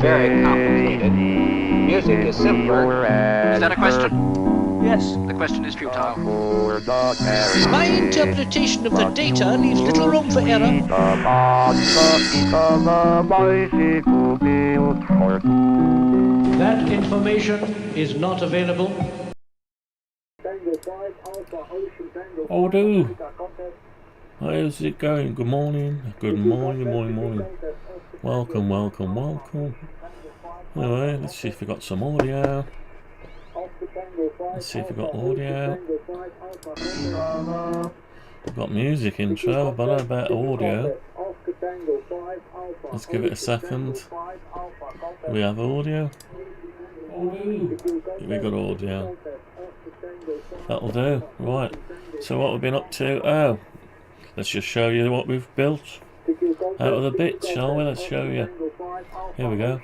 very complicated. Music is simpler. Is that a question? Yes. The question is futile. My interpretation of the data leaves little room for error. That information is not available. Oh, do. How's it going? Good morning. Good morning, good morning, morning. Welcome, welcome, welcome. Anyway, let's see if we got some audio. Let's see if we got audio. We've got music intro, but I bet audio. Let's give it a second. Do we have audio? We got audio. That'll do. Right. So what we've been up to? Oh, let's just show you what we've built out of the bits, shall we? Let's show you. Here we go.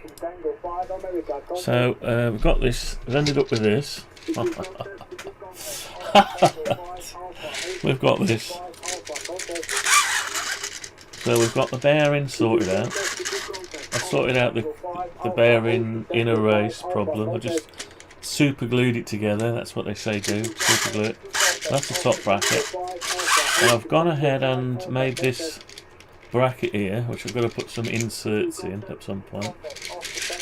So we've got this. We've ended up with this. We've got this. So we've got the bearing sorted out. I've sorted out the bearing inner race problem. I just super glued it together. That's what they say do. Super glue it. That's the top bracket. And I've gone ahead and made this bracket here, which I've got to put some inserts in at some point.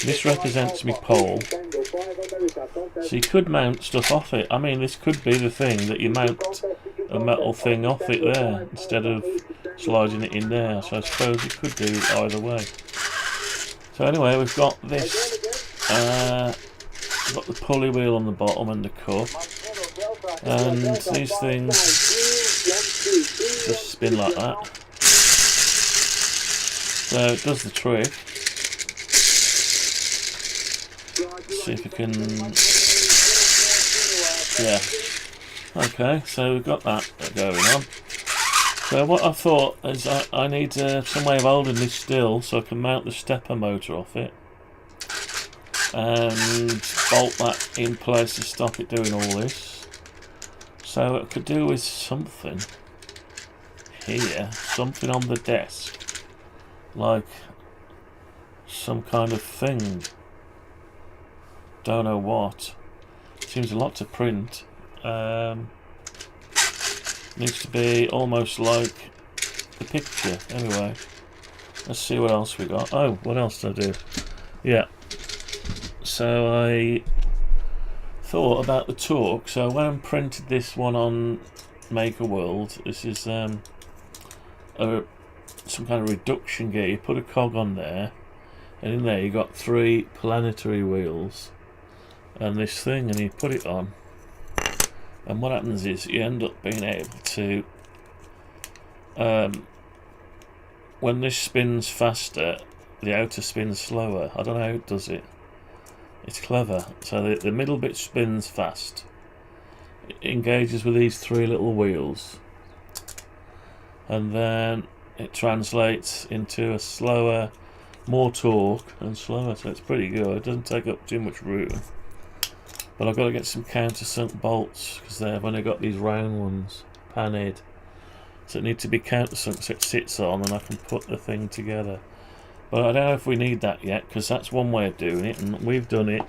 This represents my pole. So you could mount stuff off it. I mean, this could be the thing that you mount a metal thing off it there instead of sliding it in there. So I suppose you could do it either way. So anyway, we've got this. We've got the pulley wheel on the bottom and the cup. And these things just spin like that. So it does the trick. Let's see if we can. Yeah. Okay, so we've got that going on. So what I thought is I need some way of holding this still so I can mount the stepper motor off it. And bolt that in place to stop it doing all this. So I could do with something here, something on the desk. Like some kind of thing. Don't know what. Seems a lot to print. Needs to be almost like the picture. Anyway, let's see what else we got. Oh, what else did I do? Yeah. So I thought about the torque. So when I printed this one on Maker World, this is some kind of reduction gear. You put a cog on there, and in there you got 3 planetary wheels and this thing, and you put it on, and what happens is you end up being able to when this spins faster, the outer spins slower. I don't know how it does it. It's clever. So the middle bit spins fast. It engages with these 3 little wheels, and then it translates into a slower, more torque and slower, so it's pretty good. It doesn't take up too much room. But I've got to get some countersunk bolts, because they've only got these round ones, pan-head. So it needs to be countersunk so it sits on and I can put the thing together. But I don't know if we need that yet, because that's one way of doing it, and we've done it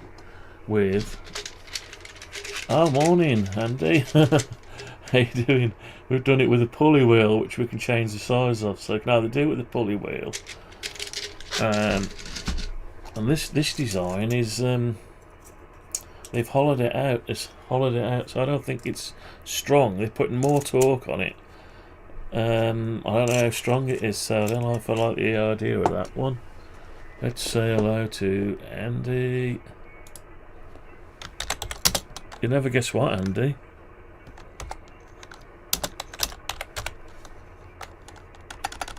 with... Oh, morning, Andy. How you doing? We've done it with a pulley wheel, which we can change the size of. So I can either do it with a pulley wheel. And this design is... they've hollowed it out. It's hollowed it out, so I don't think it's strong. They're putting more torque on it. I don't know how strong it is, so I don't know if I like the idea of that one. Let's say hello to Andy. You never guess what, Andy?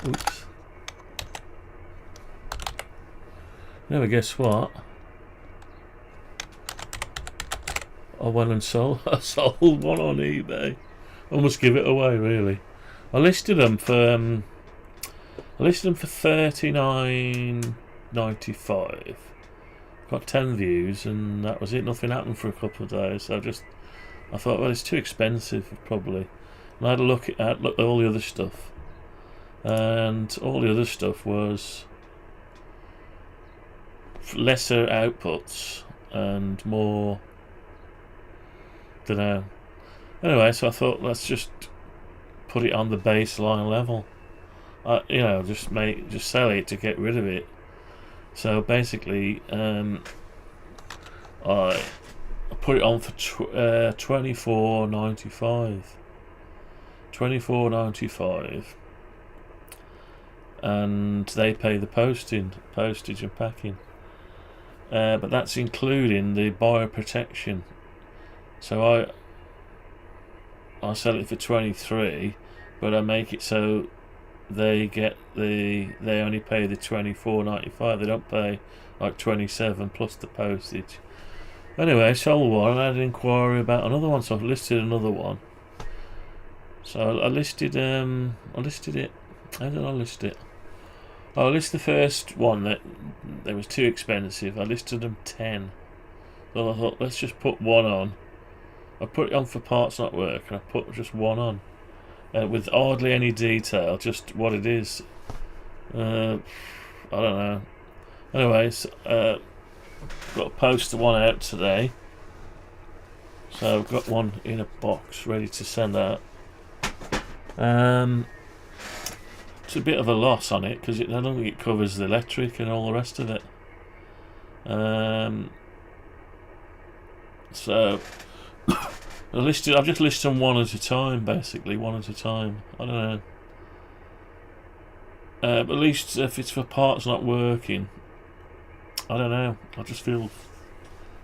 Oops. Never guess what? I went and sold one on eBay. I must give it away, really. I listed them for $39.95. Got 10 views, and that was it. Nothing happened for a couple of days. So I thought, well, it's too expensive, probably. And I had a look at all the other stuff, and all the other stuff was lesser outputs and more. Don't know. Anyway, so I thought let's just put it on the baseline level. Just sell it to get rid of it. So basically, I put it on for $24.95. $24.95, and they pay the postage and packing. But that's including the buyer protection. So I sell it for 23, but I make it so they only pay the 24.95. They don't pay like 27 plus the postage. Anyway, sold one. I had an inquiry about another one, so I've listed another one. So I listed it. How did I list it? I listed the first one that was too expensive. I listed them 10. So I thought let's just put one on. I put it on for parts not work, and I put just one on, with hardly any detail, just what it is. I don't know. Anyways, got to post one out today, so I've got one in a box ready to send out. It's a bit of a loss on it because I don't think it covers the electric and all the rest of it. So I've just listed them one at a time, basically, one at a time. I don't know. But at least if it's for parts not working, I don't know. I just feel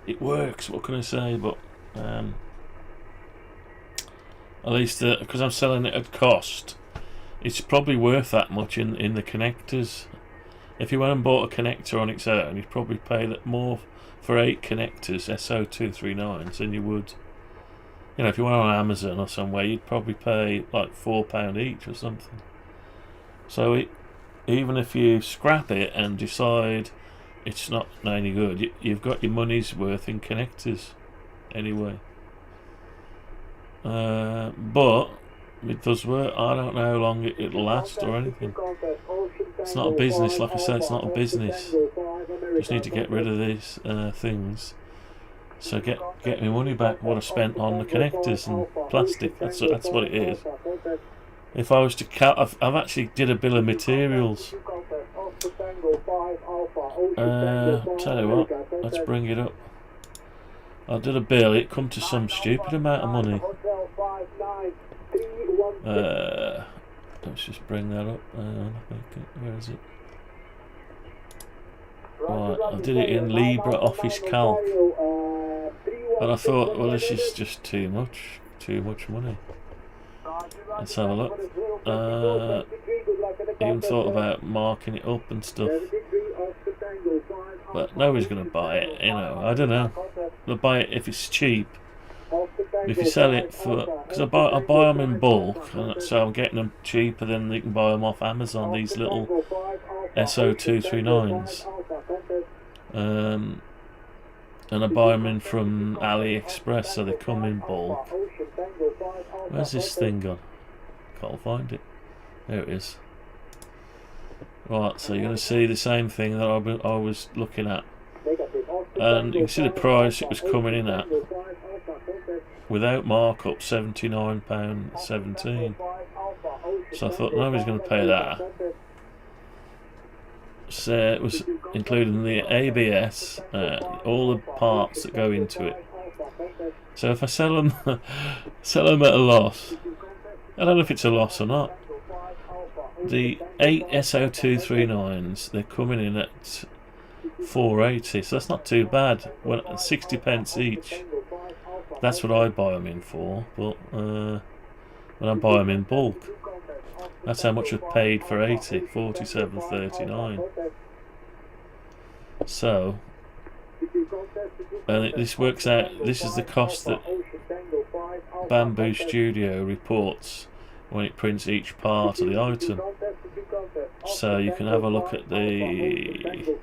it works. What can I say? But at least because I'm selling it at cost, it's probably worth that much in the connectors. If you went and bought a connector on its own, you'd probably pay that more for 8 connectors SO239s than you would. If you went on Amazon or somewhere, you'd probably pay like £4 each or something. So even if you scrap it and decide it's not any good, you've got your money's worth in connectors anyway. But it does work. I don't know how long it'll last or anything. It's not a business, like I said, it's not a business. Just need to get rid of these things. So get my money back, what I spent on the connectors and plastic. That's what it is. If I was to I've actually did a bill of materials. Tell you what, let's bring it up. I did a bill. It come to some stupid amount of money. Let's just bring that up. Where is it? Right, I did it in LibreOffice Calc, and I thought, well, this is just too much money. Let's have a look. Even thought about marking it up and stuff, but nobody's going to buy it. I don't know. They'll buy it if it's cheap. If you sell it for, because I buy them in bulk, so I'm getting them cheaper than you can buy them off Amazon. These little SO239s. And I buy them in from AliExpress, so they come in bulk. Where's this thing gone? Can't find it. There it is. Right, so you're going to see the same thing that I was looking at, and you can see the price it was coming in at without markup, £79.17. So I thought nobody's going to pay that. So it was including the ABS, all the parts that go into it. So if I sell them at a loss, I don't know if it's a loss or not. The 8 SO239s, they're coming in at £4.80, so that's not too bad. 60 pence each. That's what I buy them in for, but when I buy them in bulk, that's how much I've paid for 80, £47.39. So, and this works out. This is the cost that Bamboo Studio reports when it prints each part of the item. So you can have a look at the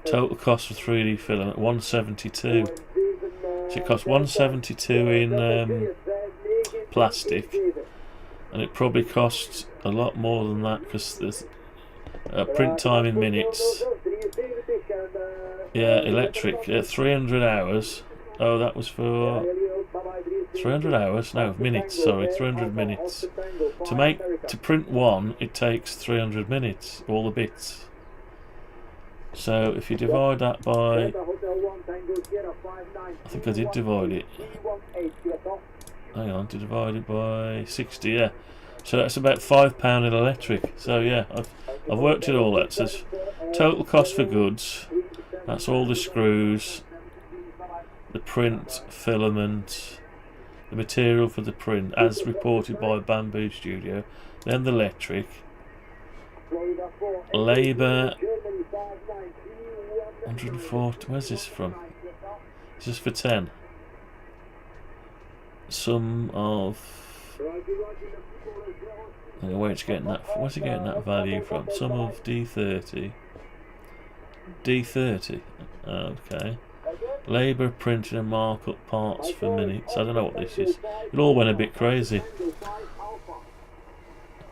total cost for 3D filament, 172. So it costs 172 in plastic, and it probably costs a lot more than that because Print time in minutes. Yeah, electric. 300 hours. Oh, that was for 300 hours. No, minutes. Sorry, 300 minutes. To print one, it takes 300 minutes. All the bits. So if you divide that by, I think I did divide it. Hang on, to divide it by 60. Yeah. So that's about £5 in electric. So yeah, I've worked it all out. So total cost for goods. That's all the screws, the print, filament, the material for the print, as reported by Bamboo Studio. Then the electric, labour. 140. Where's this from? Is this for 10? Sum of. I don't know where it's getting that. Where's it getting that value from? Sum of D30. D30. Okay. Labour, printing and markup parts for minutes. I don't know what this is. It all went a bit crazy.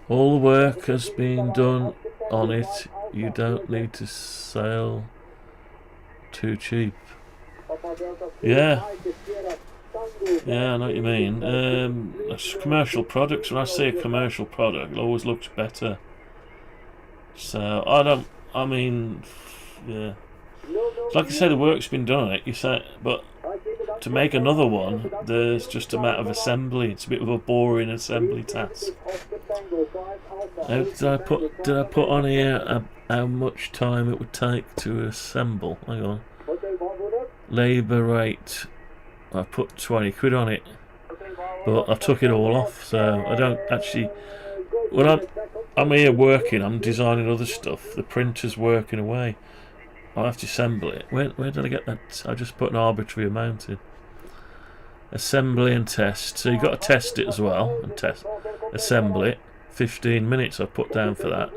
All the work has been done on it. You don't need to sell too cheap. Yeah. Yeah, I know what you mean. Commercial products. When I see a commercial product, it always looks better. So I mean, yeah. Like I say, the work's been done on it. You say, but to make another one, there's just a matter of assembly. It's a bit of a boring assembly task. Did I put on here how much time it would take to assemble? Hang on. Labour rate. I put 20 quid on it, but I took it all off, so I don't actually. When I'm here working, I'm designing other stuff. The printer's working away. I'll have to assemble it. Where did I get that? I just put an arbitrary amount in. Assembly and test. So you've got to test it as well and assemble it. 15 minutes I put down for that.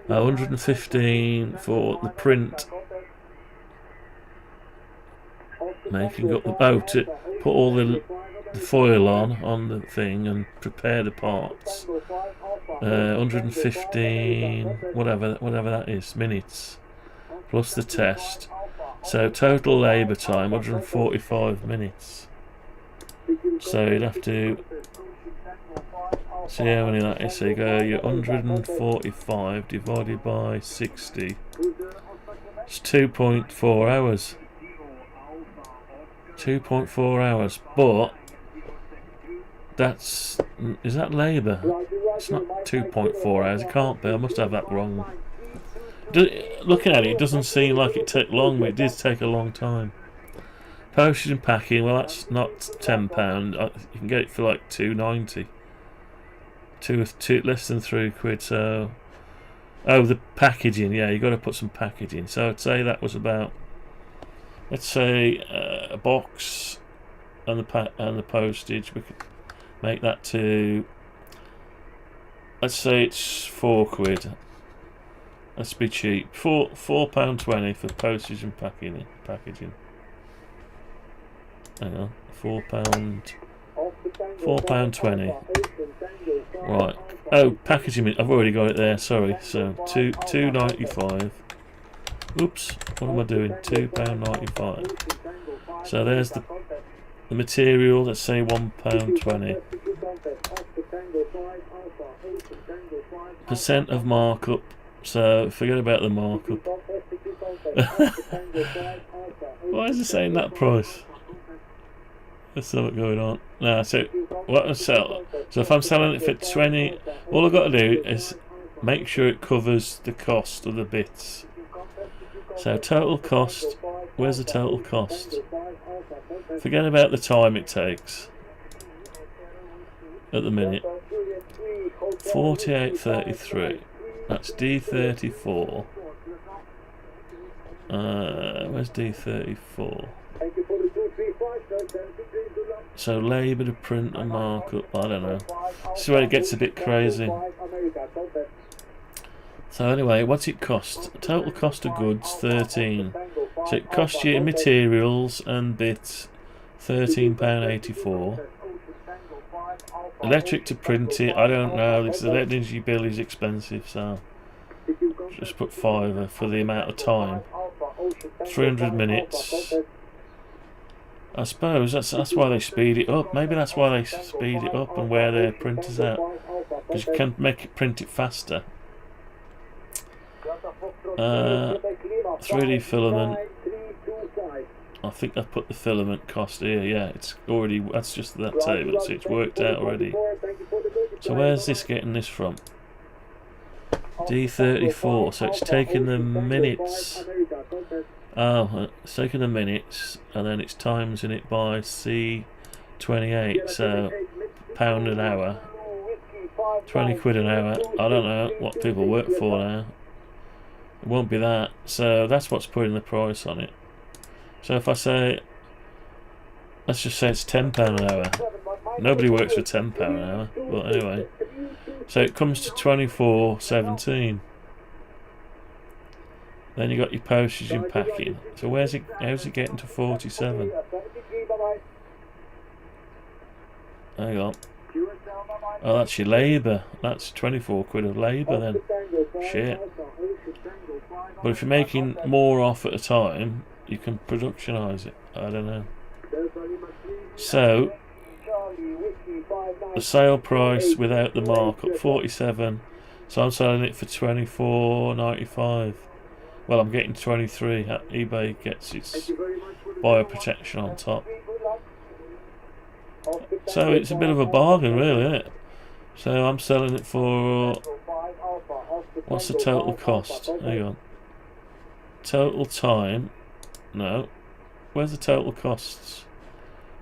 115 for the print. Making up the boat, put all the foil on the thing and prepare the parts. 115, whatever that is, minutes, plus the test. So total labour time 145 minutes. So you'd have to see how many that is. So you go your 145 divided by 60. It's 2.4 hours. 2.4 hours, but is that labour? It's not 2.4 hours. It can't be. I must have that wrong. Looking at it, it doesn't seem like it took long, but it did take a long time. Postage and packing. Well, that's not £10. You can get it for like £2.90. Less than £3. So, the packaging. Yeah, you got to put some packaging. So I'd say that was about. Let's say a box and the postage. We could make that to. Let's say it's £4. Let's be cheap. £4.20 for postage and packaging. Hang on, £4.20. Right. Oh, packaging. I've already got it there. Sorry. So £2.95. Oops, what am I doing? £2.95. So there's the material, let's say £1.20. Percent of markup, so forget about the markup. Why is it saying that price? There's something going on. No, so what I sell. So if I'm selling it for 20, all I've got to do is make sure it covers the cost of the bits. So total cost, where's the total cost? Forget about the time it takes at the minute. 48.33. That's D34. Where's D34? So labour to print and markup, I don't know. This is where it gets a bit crazy. So anyway, what's it cost? Total cost of goods, 13. So it costs you materials and bits, £13.84. Electric to print it, I don't know, because the energy bill is expensive, so Just put fiver for the amount of time. 300 minutes. I suppose that's why they speed it up. Maybe that's why they speed it up and wear their printers out, because you can print it faster. 3D filament. I think I put the filament cost here. Yeah, it's already. That's just that table, so it's worked out already. So where's this getting this from? D34. So it's taking the minutes. Oh, it's taking the minutes, and then it's timesing it by C28. So £1 an hour. 20 quid an hour. I don't know what people work for now. It won't be that. So that's what's putting the price on it. So if I say, let's just say it's £10 an hour. Nobody works for £10 an hour. But anyway, so it comes to 24.17. Then you got your postage and packing. So where's it? How's it getting to 47? Hang on. Oh, that's your labour. That's 24 quid of labour then. Shit. But if you're making more off at a time, you can productionise it. I don't know. So the sale price without the markup, 47. So I'm selling it for 24.95. Well, I'm getting 23. eBay gets its bioprotection on top. So it's a bit of a bargain, really, isn't it? So I'm selling it for, what's the total cost? Hang on. Total time. No. Where's the total costs?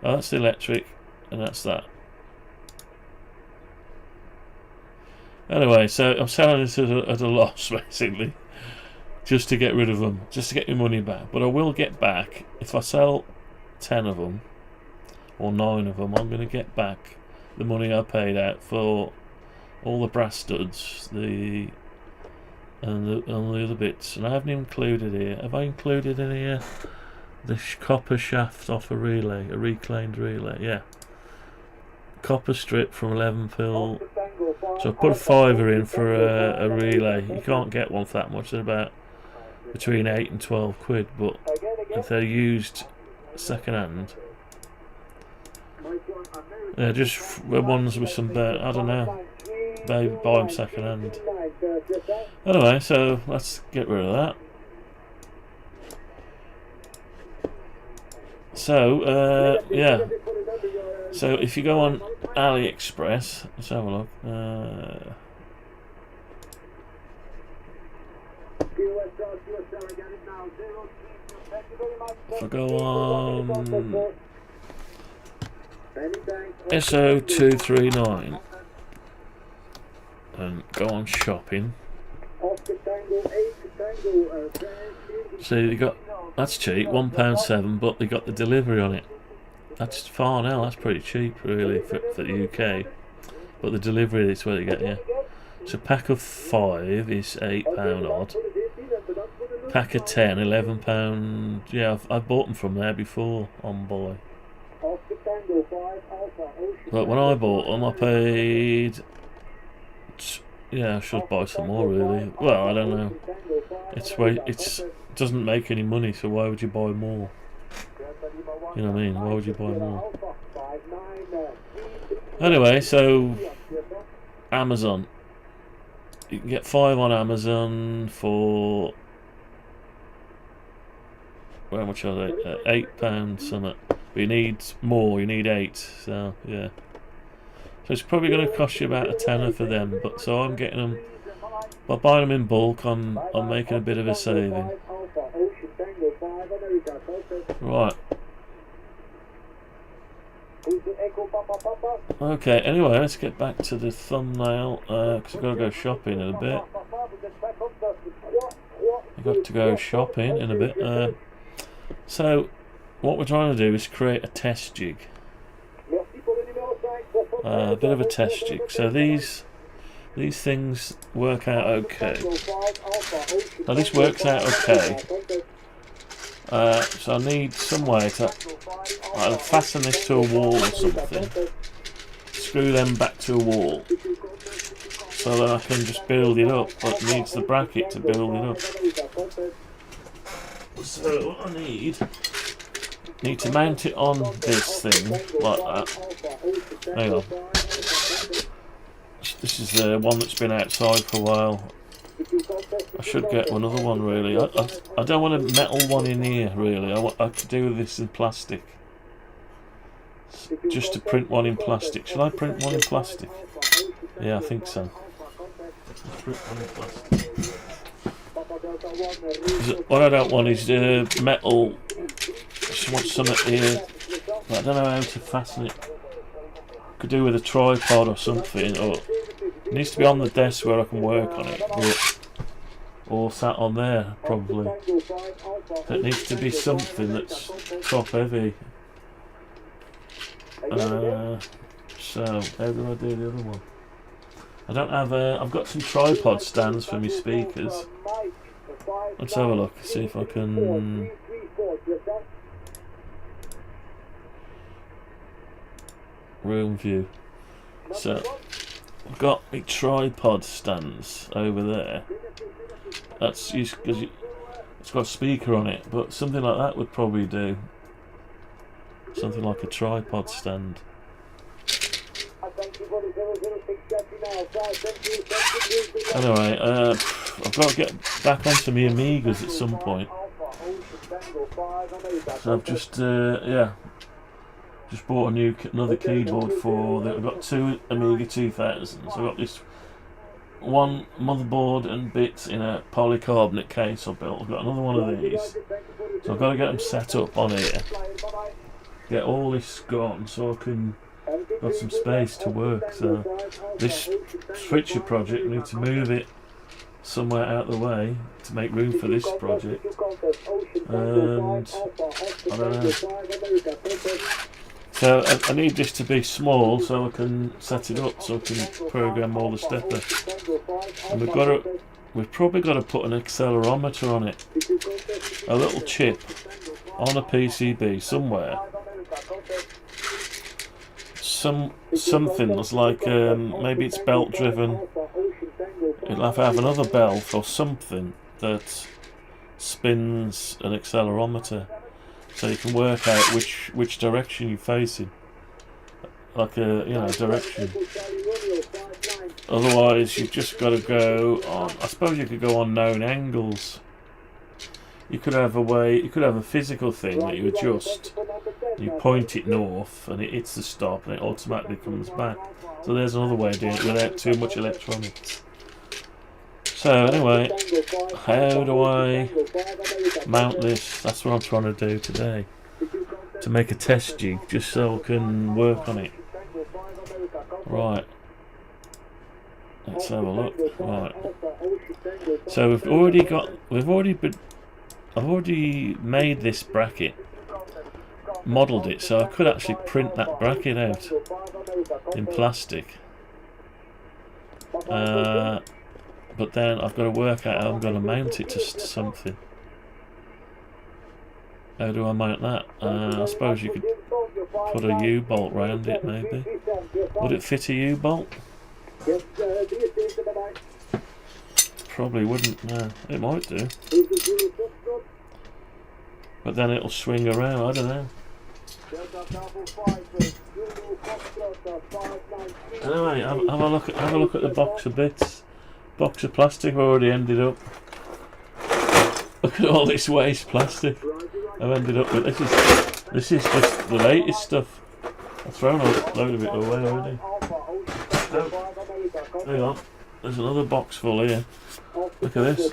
Oh, that's the electric, and that's that. Anyway, so I'm selling it at a loss, basically. Just to get rid of them. Just to get my money back. But I will get back, if I sell 10 of them, or 9 of them, I'm going to get back the money I paid out for all the brass studs, and the other bits. And I haven't included here. Have I included in here the copper shaft off a relay, a reclaimed relay? Yeah. Copper strip from 11 pil. So I put a fiver in for a relay. You can't get one for that much. They're about between 8 and 12 quid. But if they're used second hand, yeah, just ones with some, I don't know, maybe buy them second hand. Anyway, so let's get rid of that. So, yeah. So if you go on AliExpress, let's have a look. If I go on SO239 and go on shopping, so you got, that's cheap, £1.7, but they got the delivery on it. That's far now. That's pretty cheap, really, for the UK. But the delivery is where they get you. So pack of 5 is £8 odd. Pack of 10, £11. Yeah, I've bought them from there before on buy. But when I bought them, I paid. Yeah, I should buy some more, really. Well, I don't know. It doesn't make any money, so why would you buy more? You know what I mean? Why would you buy more? Anyway, so Amazon. You can get 5 on Amazon for, how much are they? £8 something. But you need more. You need 8. So yeah. So it's probably going to cost you about a tenner for them. But so I'm getting them. By buying them in bulk, I'm making a bit of a saving. Right. Okay, anyway, let's get back to the thumbnail, because I've got to go shopping in a bit. I've got to go shopping in a bit. So, what we're trying to do is create a test jig. A bit of a test jig. So these things work out okay. Now this works out okay. So I need some way to fasten this to a wall or something. Screw them back to a wall. so that I can just build it up, but it needs the bracket to build it up. So what I need to mount it on this thing like that. Hang on. This is the one that's been outside for a while. I should get another one really. I don't want a metal one in here really. I could do with this in plastic. Just to print one in plastic. Shall I print one in plastic? Yeah, I think so. Print one in plastic. What I don't want is metal. I just want something here. But I don't know how to fasten it. Could do with a tripod or something, or it needs to be on the desk where I can work on it, or sat on there probably. It needs to be something that's top heavy. So how do I do the other one? I don't have I've got some tripod stands for my speakers. Let's have a look, see if I can. Room view. So I've got my tripod stands over there. That's used because it's got a speaker on it, but something like that would probably do. Something like a tripod stand. Anyway, I've got to get back onto my Amigas at some point. So I've just just bought another keyboard for that. I've got two Amiga 2000s. I've got this one motherboard and bits in a polycarbonate case I built. I've got another one of these. So I've got to get them set up on here. Get all this gone so I can got some space to work. So this switcher project, I need to move it somewhere out of the way to make room for this project. And I don't know. So I need this to be small so I can set it up, so I can program all the steppers. And we've probably got to put an accelerometer on it, a little chip on a PCB somewhere. Something that's like maybe it's belt driven. It'll have to have another belt or something that spins an accelerometer, so you can work out which direction you're facing, like a direction. Otherwise, you've just got to go on. I suppose you could go on known angles. You could have a physical thing that you adjust. You point it north, and it hits the stop, and it automatically comes back. So there's another way of doing it without too much electronics. So anyway, how do I mount this? That's what I'm trying to do today. To make a test jig, just so I can work on it. Right. Let's have a look. Right. So I've already made this bracket, modelled it, so I could actually print that bracket out in plastic. But then I've got to work out how I'm going to mount it to something. How do I mount that? I suppose you could put a U-bolt round it, maybe. Would it fit a U-bolt? Probably wouldn't, no. It might do. But then it'll swing around, I don't know. Anyway, have a look at the box of bits. Box of plastic I've already ended up. Look at all this waste plastic I've ended up with. This is just the latest stuff. I've thrown a load of it away already. Hang on, there's another box full here. Look at this.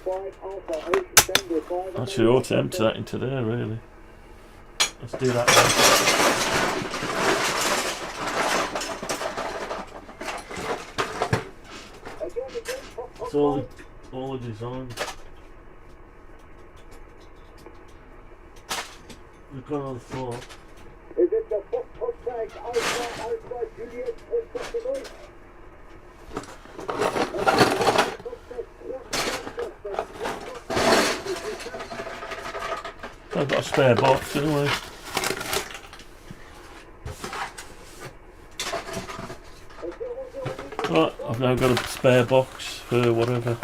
Actually, I ought to empty that into there, really. Let's do that one. It's all the design. We've got on the floor. Is it the foot tag outside Juliet I've got a spare box anyway. Right, I've now got a spare box for whatever.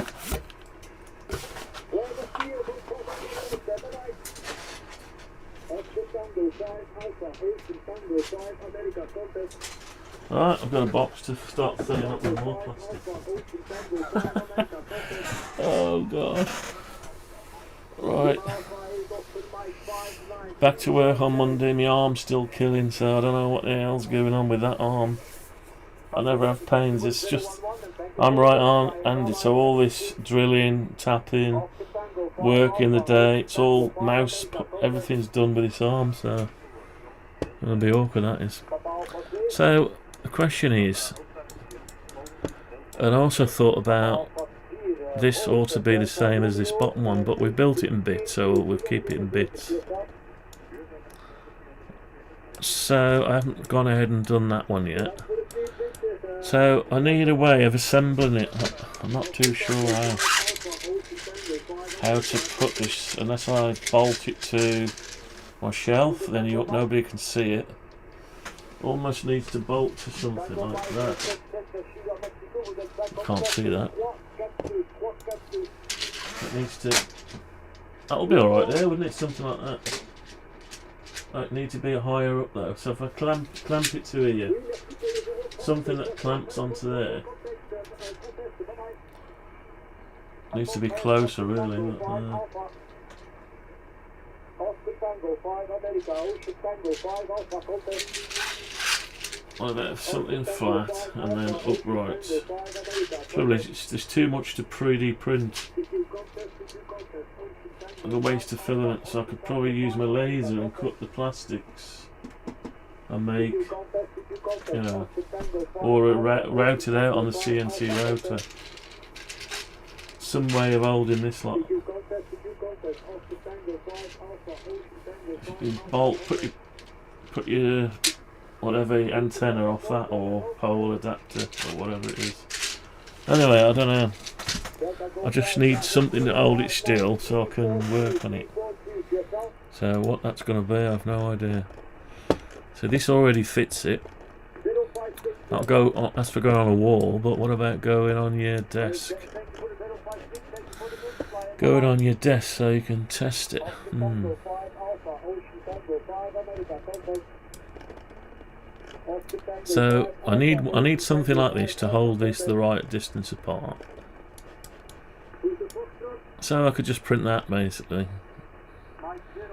Right, I've got a box to start filling up with more plastic. Oh god. Right. Back to work on Monday, my arm's still killing, so I don't know what the hell's going on with that arm. I never have pains, it's just I'm right on, and so all this drilling, tapping, work in the day, it's all mouse, everything's done with this arm, so it's going to be awkward, that is. So the question is, and I also thought about this ought to be the same as this bottom one, but we've built it in bits, so we'll keep it in bits. So I haven't gone ahead and done that one yet. So I need a way of assembling it. I'm not too sure how to put this, unless I bolt it to my shelf, then nobody can see it. Almost needs to bolt to something like that. I can't see that. It needs to. That'll be alright there, wouldn't it? Something like that. It needs to be higher up though. So if I clamp it to here, something that clamps onto there. Needs to be closer, really. What about something flat and then upright? Trouble is, there's too much to 3D print. The waste to filament, so I could probably use my laser and cut the plastics and make, you know, or route it out on the CNC router. Some way of holding this lot. You bolt, put your whatever antenna off that, or pole adapter, or whatever it is. Anyway, I don't know. I just need something to hold it still so I can work on it. So what that's going to be, I have no idea. So this already fits it. That'll go. That's for going on a wall. But what about going on your desk? Going on your desk so you can test it. So I need something like this to hold this the right distance apart. So I could just print that basically.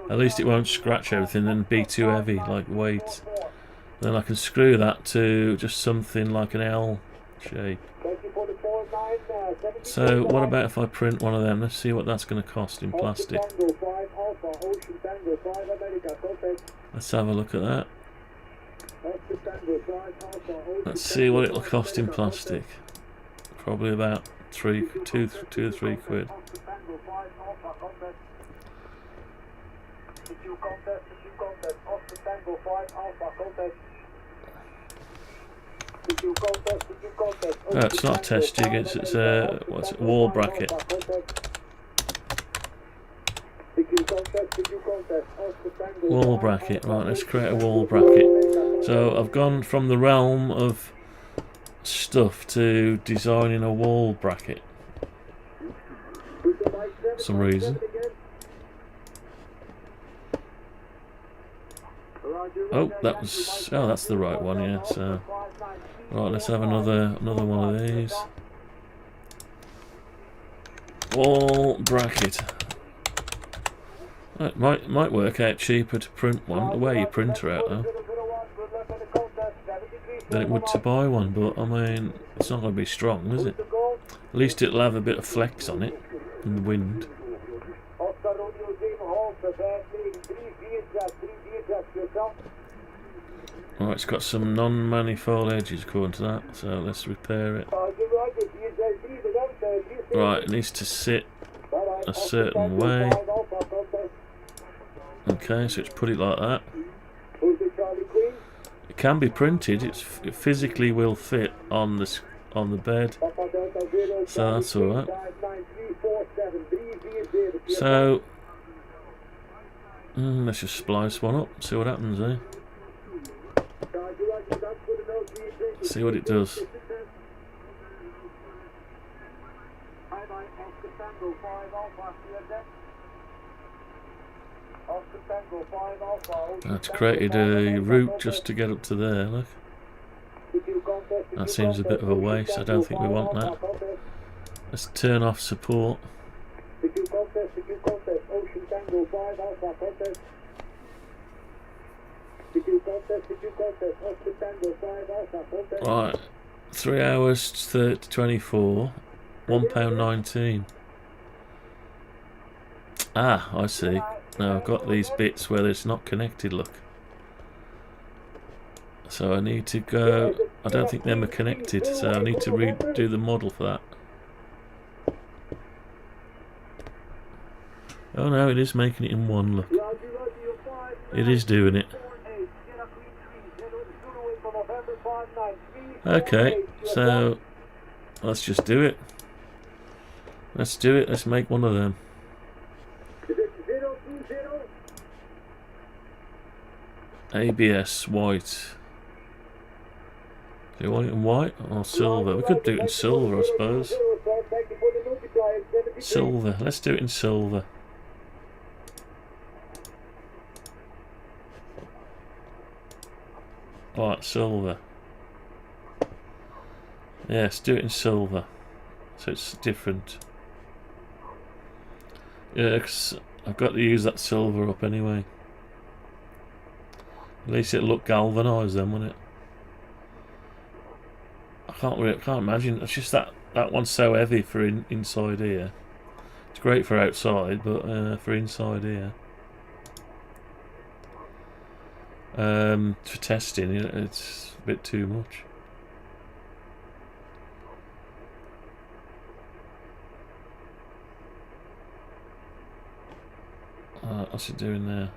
At least it won't scratch everything and be too heavy, like weight. Then I can screw that to just something like an L shape. So what about if I print one of them? Let's see what that's going to cost in plastic. Let's have a look at that. Let's see what it'll cost in plastic. Probably about 2 or 3 quid. No, it's not a test jig, it's a wall bracket. Wall bracket, right, let's create a wall bracket. So I've gone from the realm of stuff to designing a wall bracket. For some reason. Oh, that's the right one, yeah. So right, let's have another one of these. Wall bracket. It might work out cheaper to print one, to wear your printer out though, than it would to buy one, but I mean, it's not going to be strong, is it? At least it'll have a bit of flex on it in the wind. Right, it's got some non-manifold edges according to that, so let's repair it. Right, it needs to sit a certain way. Okay, so let's put it like that. It can be printed. It physically will fit on the bed, so that's all right. So let's just splice one up. See what happens, eh? See what it does. Tango 5 Alpha. It's created a route just to get up to there, look. That seems a bit of a waste. I don't think we want that. Let's turn off support. Ocean Tango 5 Alpha contest. Oscar Tango 5 Alpha contest. Right, 3 hours 24, £1.19. Ah, I see. Now I've got these bits where it's not connected, look. So I need to go, I don't think them are connected, so I need to redo the model for that. Oh no, it is making it in one, look. It is doing it. Okay, so let's just do it. Let's do it, let's make one of them. ABS white. Do you want it in white or silver? We could do it in silver, I suppose. Silver, let's do it in silver. Right, silver. Yes, do it in silver. So it's different. Yeah, 'cause I've got to use that silver up anyway. At least it'll look galvanised then, won't it? I can't imagine. It's just that one's so heavy for inside here. It's great for outside, but for inside here, for testing, it's a bit too much. What's it doing there?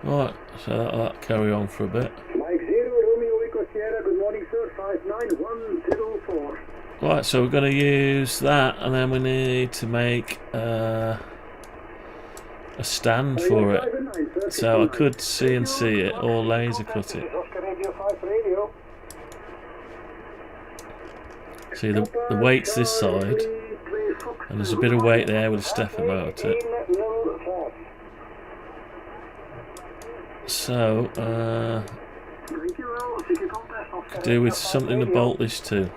Right, so that'll carry on for a bit. Mike 0, Romeo Echo Sierra, good morning sir, 59104. Right, so we're going to use that, and then we need to make a stand for it. So I could CNC it or laser cut it. See, the weight's this side, and there's a bit of weight there with a stepper motor. So, could do with something to bolt this to.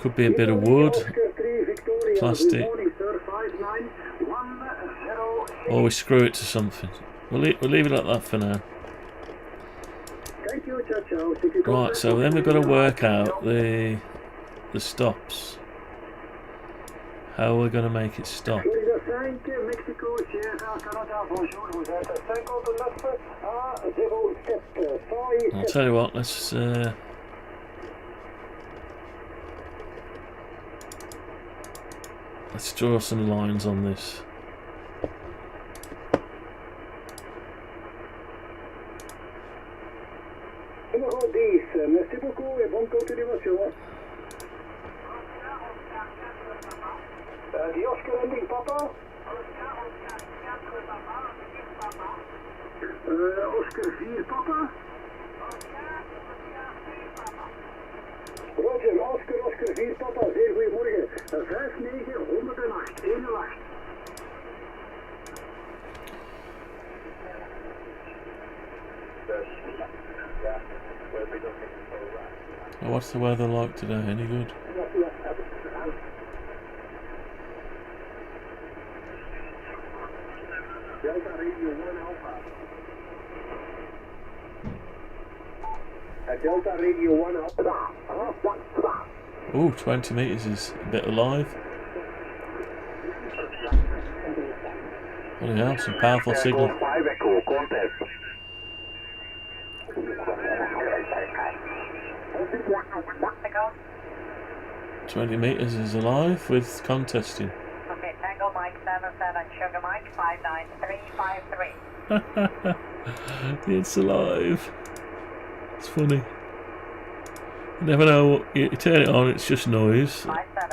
Could be a bit of wood, plastic, or we screw it to something. We'll leave it like that for now. Right, so then we've got to work out the stops. How we're going to make it stop. I'll tell you what, let's draw some lines on this. Merci beaucoup et bonne continuation. Die Oscar ending, papa? Oscar 4, papa? Roger, Oscar 4, papa, zeer goedemorgen. 5908, 18. Oh, what's the weather like today? Any good? Delta Radio 1 Alpha. Delta Radio 1 Alpha. Oh, 20 metres is a bit alive. Bloody hell, some powerful signal. 20 metres is alive with contesting. Okay, Tango Mike 77, Sugar Mike 59353. It's alive. It's funny. You never know. You turn it on, it's just noise.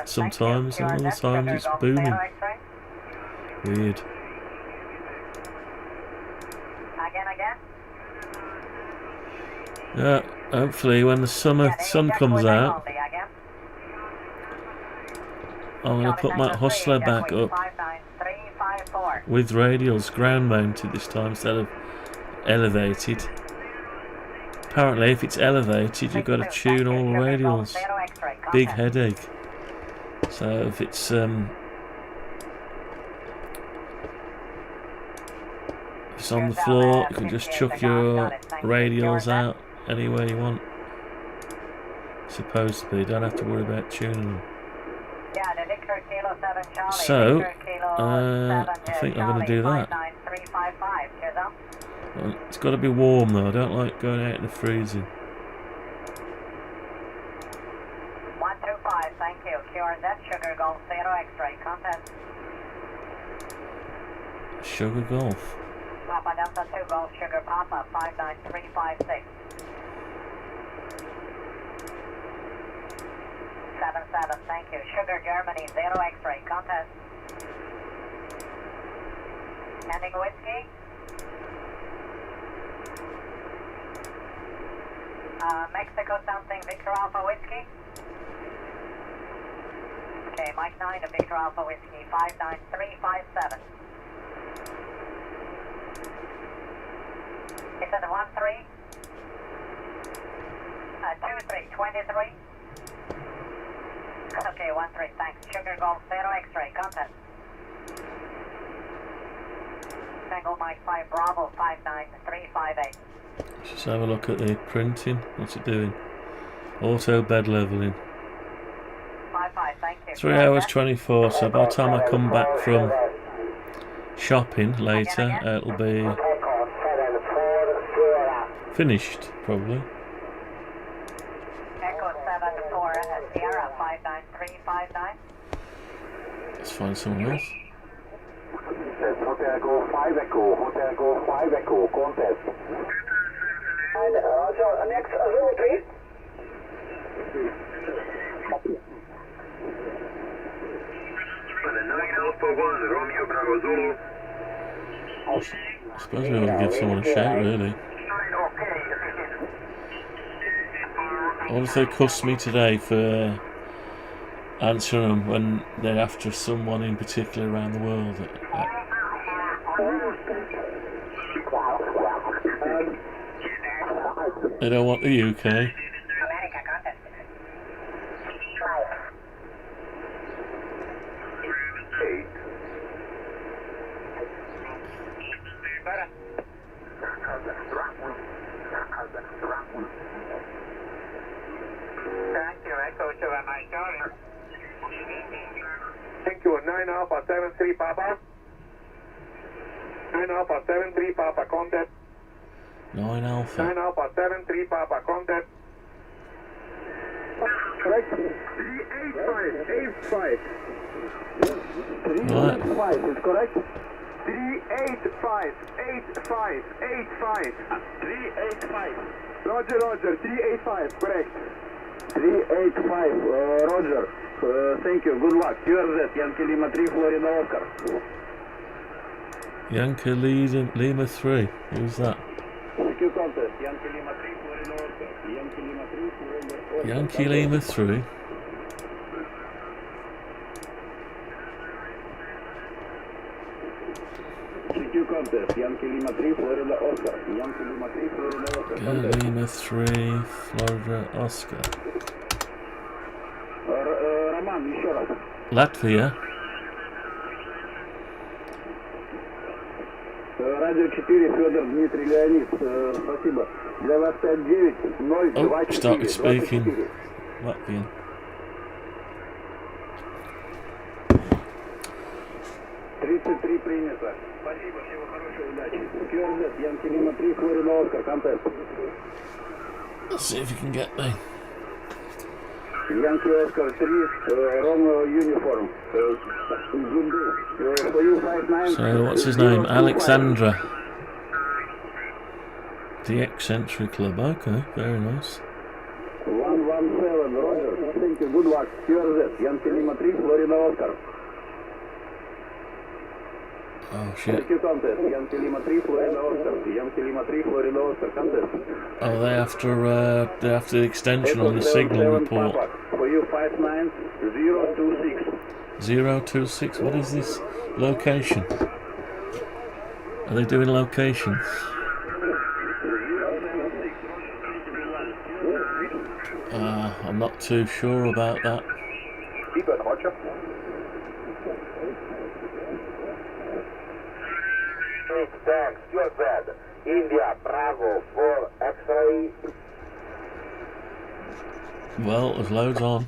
Sometimes, and other times it's booming. Weird. Yeah, hopefully when the sun comes out, I'm going to put my hustler back up with radials, ground mounted this time instead of elevated. Apparently if it's elevated you've got to tune all the radials. Big headache. So if it's on the floor, you can just chuck your radials out anywhere you want. Supposedly, you don't have to worry about tuning them. So, I think I'm going to do that. Well, it's got to be warm though, I don't like going out in the freezing. 125, thank you. QRZ, Sugar Golf, 0 X-ray, contact. Sugar Golf. Papa Delta 2 Golf, Sugar Papa, 59356. 77, thank you. Sugar Germany, 0 X-ray, contact. Ending whiskey. Mexico something, Victor Alpha Whiskey. Okay, Mike 9 to Victor Alpha Whiskey, 59357. Is it 1-3? 2-3, 23. Okay, 1-3, thanks. Sugar Golf, 0 X-ray, contact. Tango Mike 5 Bravo, 59358. Let's just have a look at the printing. What's it doing? Auto bed leveling. 5-5, thank you. 3 hours 24, so by the time I come back from shopping later, it'll be finished, probably. Echo 74 Sierra 59359. Let's find someone else. Hotel Go 5 Echo, Hotel Go 5 Echo, contest. And Roger, next Zulu please. I suppose we ought to give someone a shout, really. I wonder if they cuss me today for answering them when they're after someone in particular around the world. They don't want the UK. America, contact. Thank you, Echo 2 MI Charlie. Thank you, 9 Alpha 73 Papa. 9 Alpha 73 Papa, contact. 9 Alpha. 9 Alpha 73 Papa, contact. Correct. 38585. Right. 385 is correct. 3858585. 385. Roger, Roger. 385, correct. 385, Roger. Thank you. Good luck. QRZ, Yankee Lima 3, Florida Oscar. Yankee Lima 3. Who's that? Q contest. Yankee Lima 3, Florida Oscar. Yankee Lima 3, Florida Oscar. Yankee Lima 3. Q contest. Yankee Lima 3, Florida Oscar. Yankee Lima 3, Florida Oscar. Lima 3, Florida Oscar. Роман, еще раз. Latvia. Радио 4, Федор Дмитрий Леонид. Спасибо. Для вас 59-024. Oh, started speaking Latvian. Принято. Спасибо, всего хорошего, удачи. QRZ, Yankee Lima 3, Florida Oscar, contest. Let's see if you can get me. Yankee Oscar 3, Romeo uniform. Good day. For you, 5-9. So, what's his name? Alexandra. The Eccentric Club. Okay, very nice. 117, Roger. Thank you, good luck. QRZ, Yankee Lima 3, Florida Oscar. Oh shit. Thank you, contest. Yankee Lima 3, Florida Oscar. Yankee Lima 3, Florida Oscar, contest. Oh, they after the extension on the signal report. Papa, for you 59026. 026. What is this location? Are they doing location? I'm not too sure about that. Thanks, you're bad. India, Bravo, 4, X-ray. Well, there's loads on.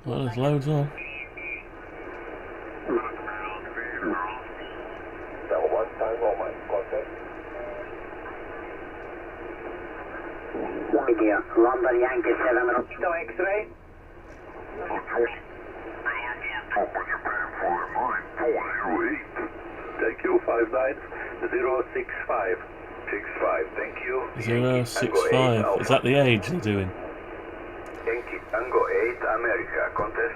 Well, there's loads on. London Yankee 7 Rotator X-ray. Thank you, 59065. 65, thank you. 065. Is that the age they're doing? Yankee Tango 8, America, contest.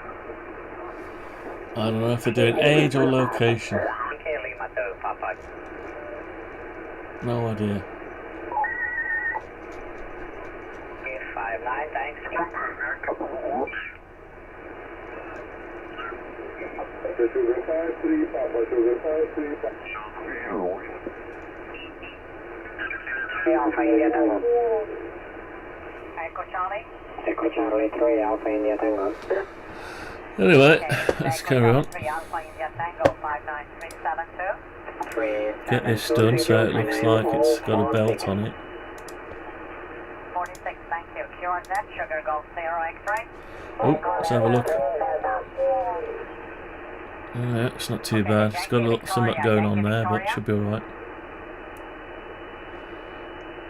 I don't know if they're doing age or location. No idea. 59, thanks. Sugar 53, Papa, Sugar 53. Alpha India Tango. Echo Charlie. Echo Charlie 3, Alpha India Tango. Anyway, let's carry on. Alpha India Tango 59372. Get this done so it looks like it's got a belt on it. 46, thank you. QRZ, Sugar Golf 0 X-ray. Oh, let's have a look. Yeah, it's not too bad. It's got a little something going on there, but it should be alright.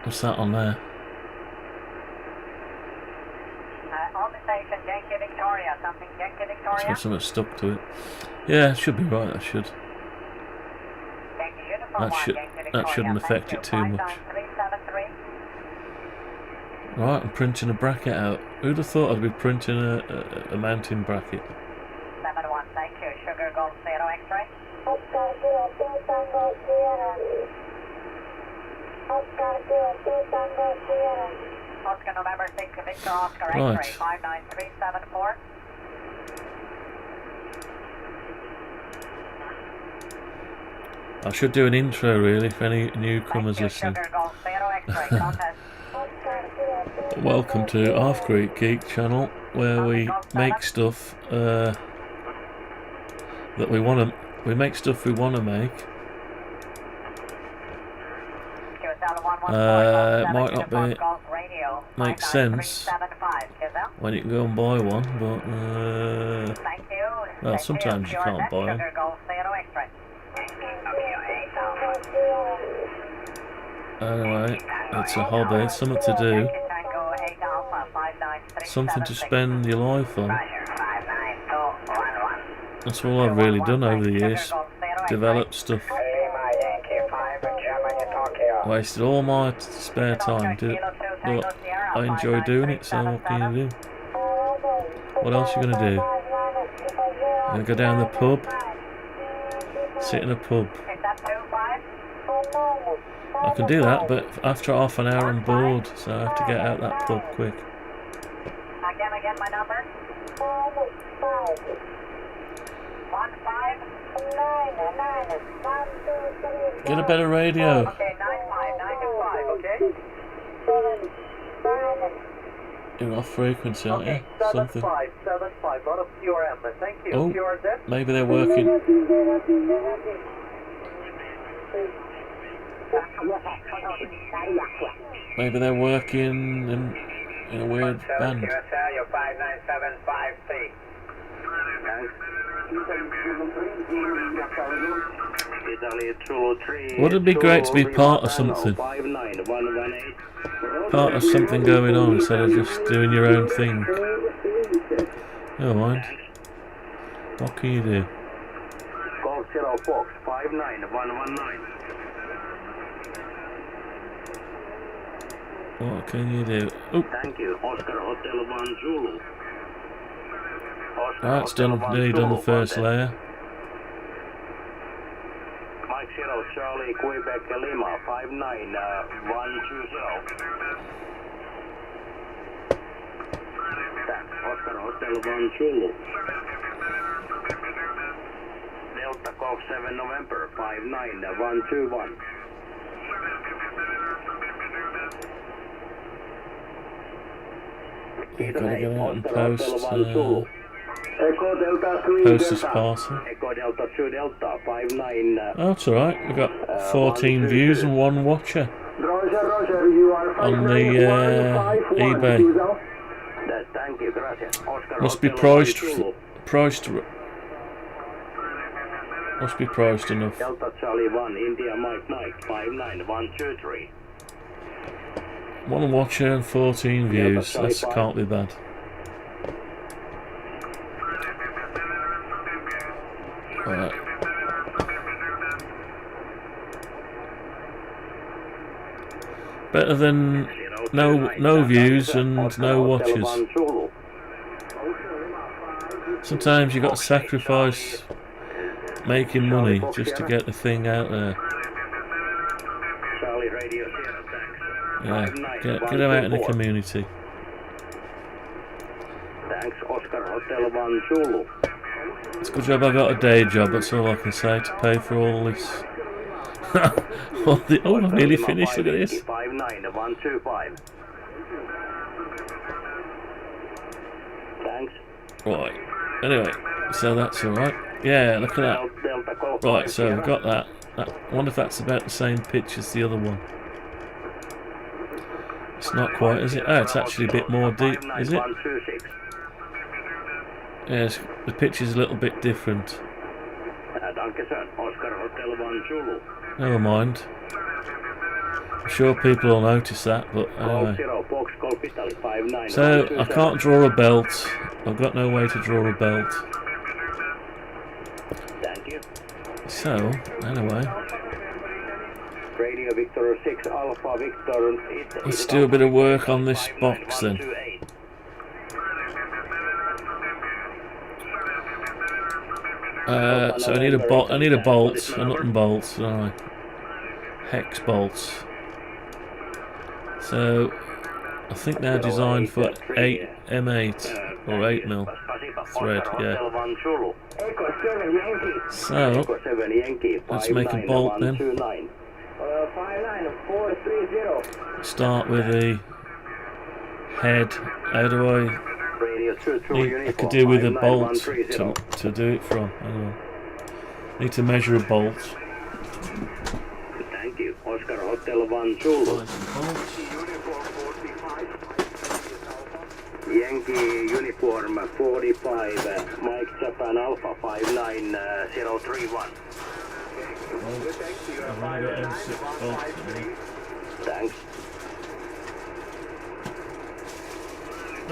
What's that on there? On the station, Yankee Victoria, something Yankee It's Victoria. got something stuck to it. Yeah, it should be right, that should. That shouldn't affect it too much. Right, I'm printing a bracket out. Who'd have thought I'd be printing a mounting bracket? 71, thank you. Sugar Golf 0 X-ray. Oscar November 6, Victor Oscar Right. X-ray 59374. I should do an intro really for any newcomers listening. Sugar Golf 0 X-ray, contest. Welcome to Half Creek Geek channel, where we make stuff that we want to. We make stuff we want to make. It might not make sense when you can go and buy one, but well, sometimes you can't buy them. Anyway, it's a hobby, it's something to do, something to spend your life on. That's all I've really done over the years, developed stuff. Wasted all my spare time, but I enjoy doing it, so what can you do? What else are you going to do? You're going to go down the pub? Sit in a pub? I can do that, but after half an hour I'm bored, so I have to get out that pub quick. Again, my number. 1599. Get a better radio. Okay, 95925, okay? You're off frequency, aren't you? Something. 7575, out of QRM, thank you. Oh, QRZ. maybe they're working. Maybe they're working in a weird band. You're 59753. Wouldn't it be great to be part of something? 59118. part of something going on instead of just doing your own thing. Never mind. What can you do? Golf Zero Fox 59119. What can you do? Oh, Thank you. Oscar Hotel 1 Zulu. Oscar that's Hotel done. 1 Nearly done the Zulu, first contact. layer. Mike Zero Charlie Quebec Lima 59120. Thanks. Oscar Hotel 1 Zulu. Delta Golf 7 November 59121. I've got to go out and post Echo Delta 3 post this Delta. parcel. Echo Delta 2 Delta 59. Oh, it's alright. We've got 14 views and 1 watcher Roger, you are on the eBay. Thank you, gracias. Oscar Must be Hotel 1 priced enough. Delta Charlie 1 India Mike 59123. 1 watcher and 14 views. That can't be bad. Right. Better than no views and no watches. Sometimes you got to sacrifice making money just to get the thing out there. Charlie Radio Sierra, thanks. Yeah, get them out in the community. Thanks, Oscar Hotel 1 Zulu. It's a good job I got a day job, that's all I can say, to pay for all this. Oh, I've nearly finished, look at this. 59125. Thanks. Right, anyway, so that's alright. Yeah, look at that. Right, so we've got that. I wonder if that's about the same pitch as the other one. It's not quite, is it? Oh, it's actually a bit more deep, is it? Yes, the pitch is a little bit different. Never mind. I'm sure people will notice that, but anyway. So, I can't draw a belt. I've got no way to draw a belt. So, anyway. Radio Victor 6 Alpha Victor. Let's do a bit of work on this box then. So I need a bolt, a nut and bolt, don't I? Hex bolts. So I think they're designed for 8M8 or 8mm thread, yeah. So let's make a bolt then. Start with the head. How do I could do with a bolt to do it from. Anyway. Need to measure a bolt. Thank you. Oscar Hotel 1 Zulu. Yankee Uniform 45, Mike Japan Alpha 59031. Thanks. I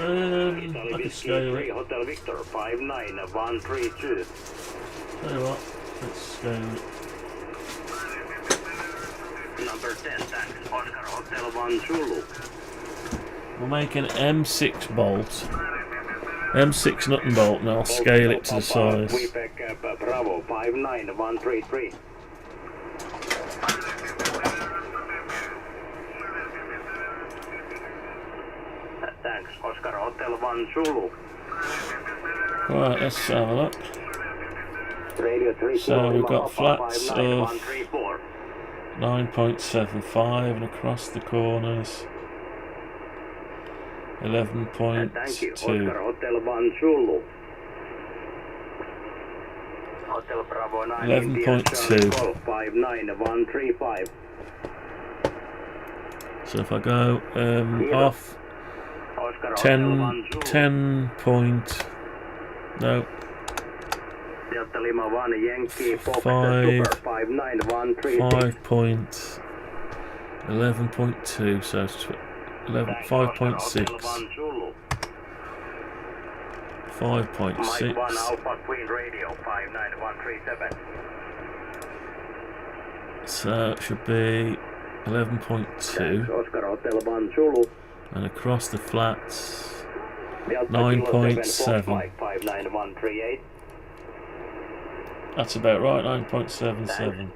can scale it. Hotel Victor 59132. Tell you what, let's scale it. Number 10, thanks. Oscar Hotel 1 Zulu. We'll make an M6 bolt. M6 nut and bolt, and I'll scale it to the size. Bravo 59133. Thanks, Oscar Hotel 1 Zulu. Right, let's have a look. Radio 3 So we've got flats of 59134. 9.75 and across the corners 11.2. Thank you, Oscar Hotel 1 Zulu. Hotel Bravo 9 11.2. 59135. So if I go off Oscar 10 point, no, Delta Lima 1 Yankee Fox 5 Super 59136. 5.11.2, so it's 5.6. 5.6. Alpha Queen Radio 59137. So it should be 11.2. Oscar Hotel 1 Zulu. And across the flats, Delta 9.7. 59138. That's about right, 9.77.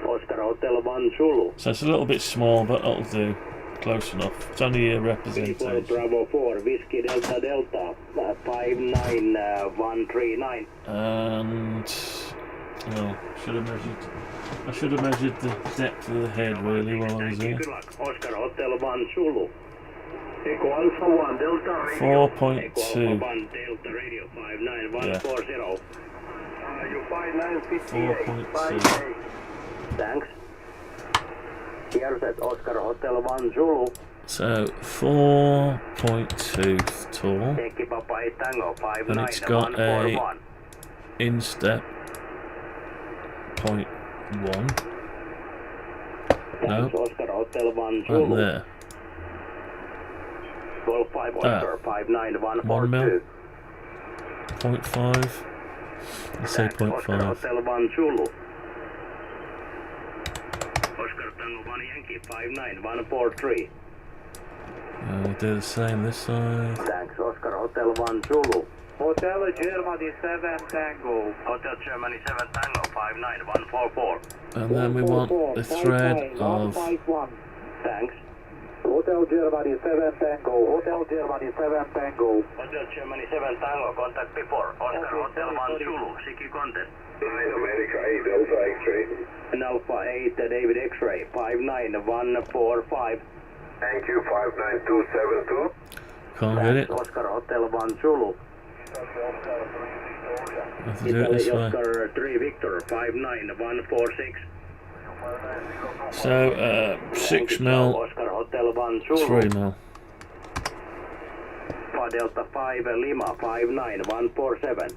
Oscar Hotel 1 Zulu. So it's a little bit small, but that'll do. Close enough. It's only a representation. Bravo 4, Whiskey Delta Delta 59139. And well, I should have measured the depth of the head really while I was here. Good luck. Oscar Hotel 1 Zulu. Echo Alpha 1 Delta Radio. 4.2. Echo Alpha 1 Delta Radio 59140. You 5958. 4.2. Thanks. Here's at Oscar Hotel 1 Zulu. So 4.2 tall, Yankee Papa 8 Tango and it's got a 59141. instep 0.1. No, Thanks, Oscar Hotel 1 right Zulu. there. 125 Oscar 1 mil. 59142. 0.5. Let's say Oscar 0.5. Hotel 1 Zulu. Oscar Tango 1 Yankee 59143. We'll do the same this side. Thanks, Oscar Hotel 1 Zulu. Hotel Germany 7 Tango. Hotel Germany 7 Tango 59144. And then we want the thread of Thanks. Hotel Germany 7 Tango. Hotel Germany 7 Tango. Hotel Germany 7 Tango. Contact before. Oscar Hotel 1 Zulu. Seeking contact. 9 America 8 Delta X-ray. And Alpha 8 David X-ray 59145. Thank you 59272. can't get it. Oscar Hotel 1 Zulu. Have to do it this way. Oscar 3 Victor 59146. So 6 mil, Oscar Hotel 1 Zulu. 3 mil. Delta 5 Lima 59147.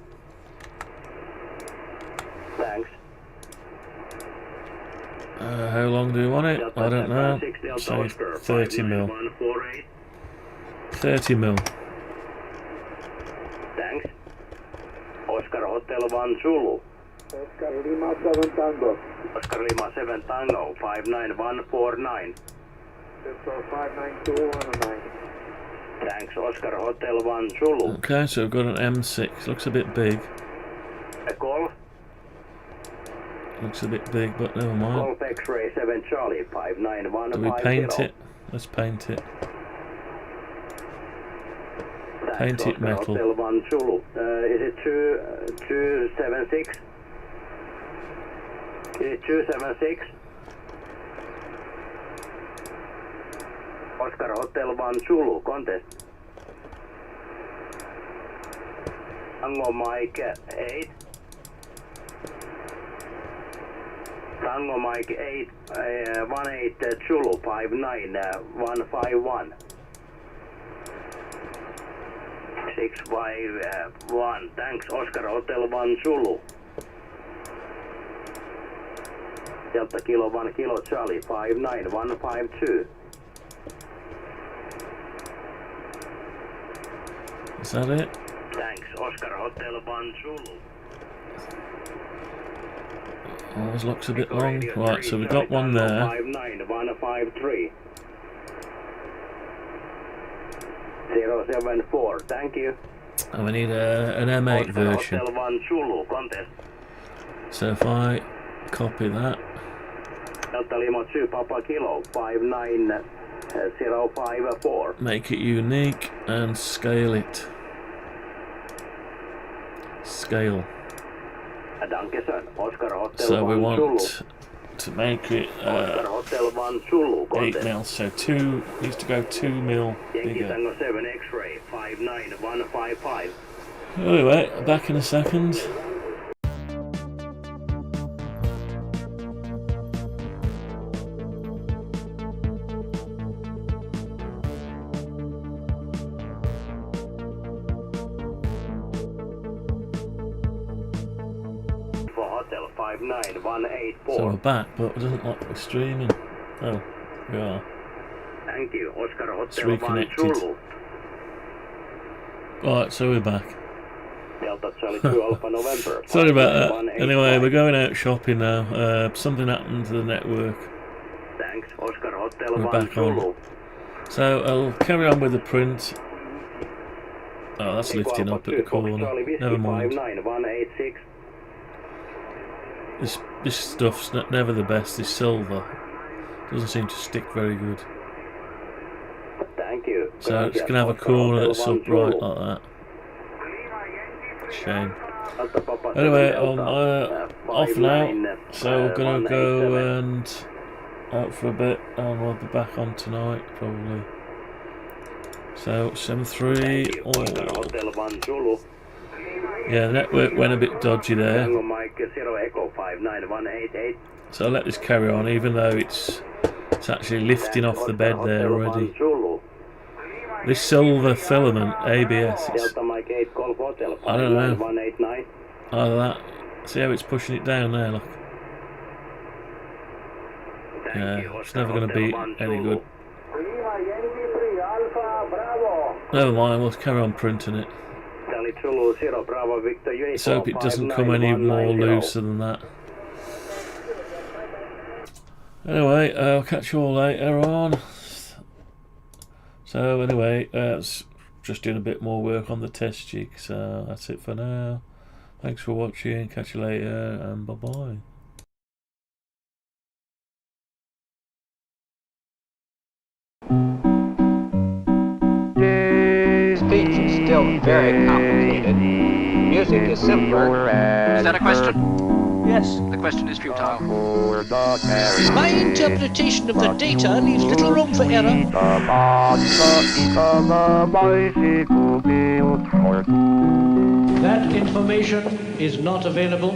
Thanks. How long do you want it? I don't know. Say 30 mil. 30 mil. Thanks. Oscar Hotel 1 Zulu. Oscar Lima 7 Tango. Oscar Lima 7 Tango 59149. Victor 59219. Thanks. Oscar Hotel 1 Zulu. Okay, so we've got an M6. Looks a bit big. A Golf. Looks a bit big, but never mind. Golf X-ray 7 Charlie 59150. Do we paint it? Let's paint it. Thanks, Paint it Oscar metal. Hotel 1 Zulu. Is it 276? Is it 276? Oscar Hotel 1 Zulu, contest. Tango Mike 8. Tango Mike 8, 18 Zulu 59151. 651. Thanks, Oscar Hotel 1 Zulu. Delta Kilo 1 Kilo Charlie 59152. Is that it? Thanks, Oscar Hotel 1 Zulu. Oh, this looks a bit long. Right, so we've got one there. 59153. 074. Thank you. And we need an M8 Oscar version. Hotel 1 Zulu, contest. So if I copy that, Delta Lima 2 Papa Kilo 59054. make it unique and scale it. Scale. Dankeschön. Oscar Hotel So 1 we Zulu. want to make it Oscar Hotel 1 Zulu, 8 contest. mil. So 2 needs to go 2 mil Yankee bigger. Tango 7 X-ray 59155. Anyway, back in a second. For Hotel 59184. So we're back, but it doesn't look like we're streaming. Oh, we are. Thank you. Oscar It's Hotel 1 reconnected. Zulu. Alright, so we're back. Delta Charlie 2 Alpha November. Sorry about that. 185. Anyway, we're going out shopping now. Something happened to the network. Thanks. Oscar Hotel We're 1 back on. Zulu. So I'll carry on with the print. Oh, that's lifting up at the corner. Never mind. 59186. This stuff's never the best. This silver doesn't seem to stick very good. Thank you. So it's going to have a corner that's upright like that. Shame. Anyway, I'm off now. So we're going to go and out for a bit, and we'll be back on tonight probably. So 7-3. Oh. Yeah, the network went a bit dodgy there. So I'll let this carry on, even though it's actually lifting off the bed there already. This silver filament ABS, I don't know. Either that. See how it's pushing it down there, look. Yeah, it's never going to be any good. Never mind, we'll carry on printing it. Let's hope it doesn't come any more looser than that. Anyway, I'll catch you all later on. So anyway, just doing a bit more work on the test jig, so that's it for now. Thanks for watching, catch you later, and bye bye. Speech is still very complicated. Music is simpler. Is that a question? Yes. The question is futile. My interpretation of the data leaves little room for error. That information is not available.